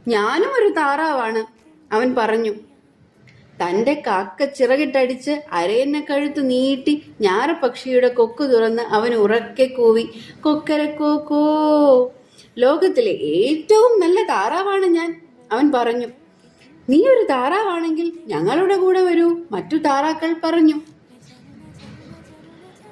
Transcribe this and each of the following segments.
ഞാനും ഒരു താറാവാണ്, അവൻ പറഞ്ഞു. തന്റെ കാക്ക ചിറകിട്ടടിച്ച് അരയന്ന കഴുത്ത് നീട്ടി ഞാറപ്പക്ഷിയുടെ കൊക്ക് തുറന്ന് അവൻ ഉറക്കെ കൂവി, കൊക്കരക്കോ കോ. ലോകത്തിലെ ഏറ്റവും നല്ല താറാവാണ് ഞാൻ, അവൻ പറഞ്ഞു. നീ ഒരു താറാവാണെങ്കിൽ ഞങ്ങളുടെ കൂടെ വരൂ, മറ്റു താറാക്കൾ പറഞ്ഞു.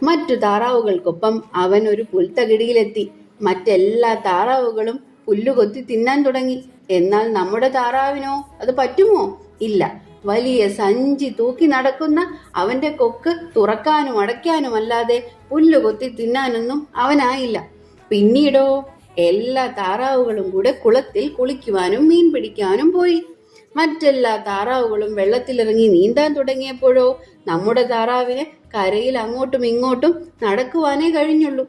മറ്റു താറാവുകൾക്കൊപ്പം അവൻ ഒരു പുൽത്തകിടിയിലെത്തി. മറ്റെല്ലാ താറാവുകളും പുല്ലുകൊത്തി തിന്നാൻ തുടങ്ങി. എന്നാൽ നമ്മുടെ താറാവിനോ അത് പറ്റുമോ? ഇല്ല. വലിയ സഞ്ചി തൂക്കി നടക്കുന്ന അവന്റെ കൊക്ക് തുറക്കാനും അടയ്ക്കാനുമല്ലാതെ പുല്ലുകൊത്തി തിന്നാനൊന്നും അവനായില്ല. പിന്നീടോ എല്ലാ താറാവുകളും കൂടെ കുളത്തിൽ കുളിക്കുവാനും മീൻ പിടിക്കാനും പോയി. മറ്റെല്ലാ താറാവുകളും വെള്ളത്തിലിറങ്ങി നീന്താൻ തുടങ്ങിയപ്പോഴോ നമ്മുടെ താറാവിന് കരയിൽ അങ്ങോട്ടും ഇങ്ങോട്ടും നടക്കുവാനേ കഴിഞ്ഞുള്ളൂ.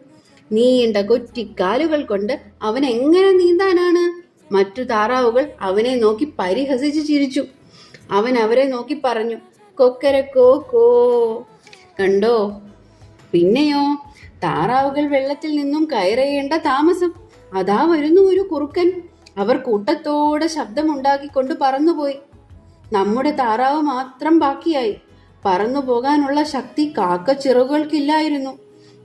നീണ്ട കൊറ്റിക്കാലുകൾ കൊണ്ട് അവൻ എങ്ങനെ നീന്താനാണ്? മറ്റു താറാവുകൾ അവനെ നോക്കി പരിഹസിച്ച് ചിരിച്ചു. അവൻ അവരെ നോക്കി പറഞ്ഞു, കൊക്കരക്കോ കോ. കണ്ടോ? പിന്നെയോ താറാവുകൾ വെള്ളത്തിൽ നിന്നും കയറേണ്ട താമസം. അതാ വരുന്നു ഒരു കുറുക്കൻ. അവർ കൂട്ടത്തോടെ ശബ്ദമുണ്ടാക്കിക്കൊണ്ട് പറന്നുപോയി. നമ്മുടെ താറാവ് മാത്രം ബാക്കിയായി. പറന്നു പോകാനുള്ള ശക്തി കാക്ക ചിറകുകൾക്കില്ലായിരുന്നു.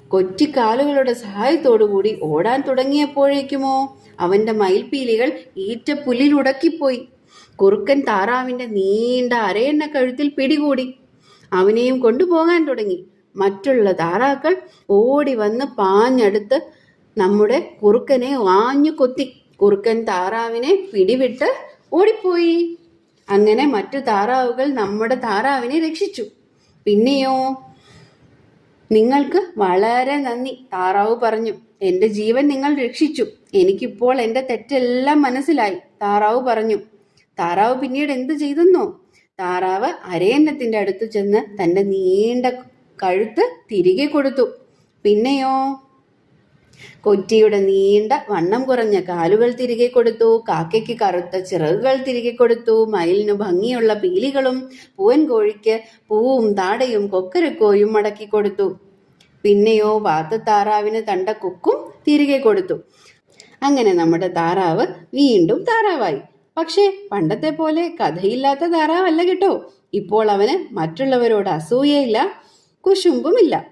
കൊറ്റിക്കാലുകളുടെ സഹായത്തോടുകൂടി ഓടാൻ തുടങ്ങിയപ്പോഴേക്കുമോ അവന്റെ മയിൽപ്പീലികൾ ഈറ്റപ്പുല്ലിലുടക്കിപ്പോയി. കുറുക്കൻ താറാവിന്റെ നീണ്ട അരയന്ന കഴുത്തിൽ പിടികൂടി. അവനെയും കൊണ്ടുപോകാൻ തുടങ്ങി. മറ്റുള്ള താറാക്കൾ ഓടി വന്ന് പാഞ്ഞടുത്ത് നമ്മുടെ കുറുക്കനെ ആഞ്ഞു കൊത്തി. കുറുക്കൻ താറാവിനെ പിടിവിട്ട് ഓടിപ്പോയി. അങ്ങനെ മറ്റു താറാവുകൾ നമ്മുടെ താറാവിനെ രക്ഷിച്ചു. പിന്നെയോ, നിങ്ങൾക്ക് വളരെ നന്ദി, താറാവ് പറഞ്ഞു. എന്റെ ജീവൻ നിങ്ങൾ രക്ഷിച്ചു. എനിക്കിപ്പോൾ എന്റെ തെറ്റെല്ലാം മനസ്സിലായി, താറാവ് പറഞ്ഞു. താറാവ് പിന്നീട് എന്ത് ചെയ്തെന്നോ? താറാവ് അരയന്നത്തിന്റെ അടുത്ത് ചെന്ന് തന്റെ നീണ്ട കഴുത്ത് തിരികെ കൊടുത്തു. പിന്നെയോ, കൊറ്റിയുടെ നീണ്ട വണ്ണം കുറഞ്ഞ കാലുകൾ തിരികെ കൊടുത്തു. കാക്കയ്ക്ക് കറുത്ത ചിറകുകൾ തിരികെ കൊടുത്തു. മയിലിന് ഭംഗിയുള്ള പീലികളും പൂവൻ കോഴിക്ക് പൂവും താടയും കൊക്കരക്കോയും മടക്കി കൊടുത്തു. പിന്നെയോ വാത്തത്താറാവിന് തണ്ട കൊക്കും തിരികെ കൊടുത്തു. അങ്ങനെ നമ്മുടെ താറാവ് വീണ്ടും താറാവായി. പക്ഷേ പണ്ടത്തെ പോലെ കഥയില്ലാത്ത താറാവല്ല കേട്ടോ. ഇപ്പോൾ അവന് മറ്റുള്ളവരോട് അസൂയയില്ല, കുശുമ്പുമില്ല.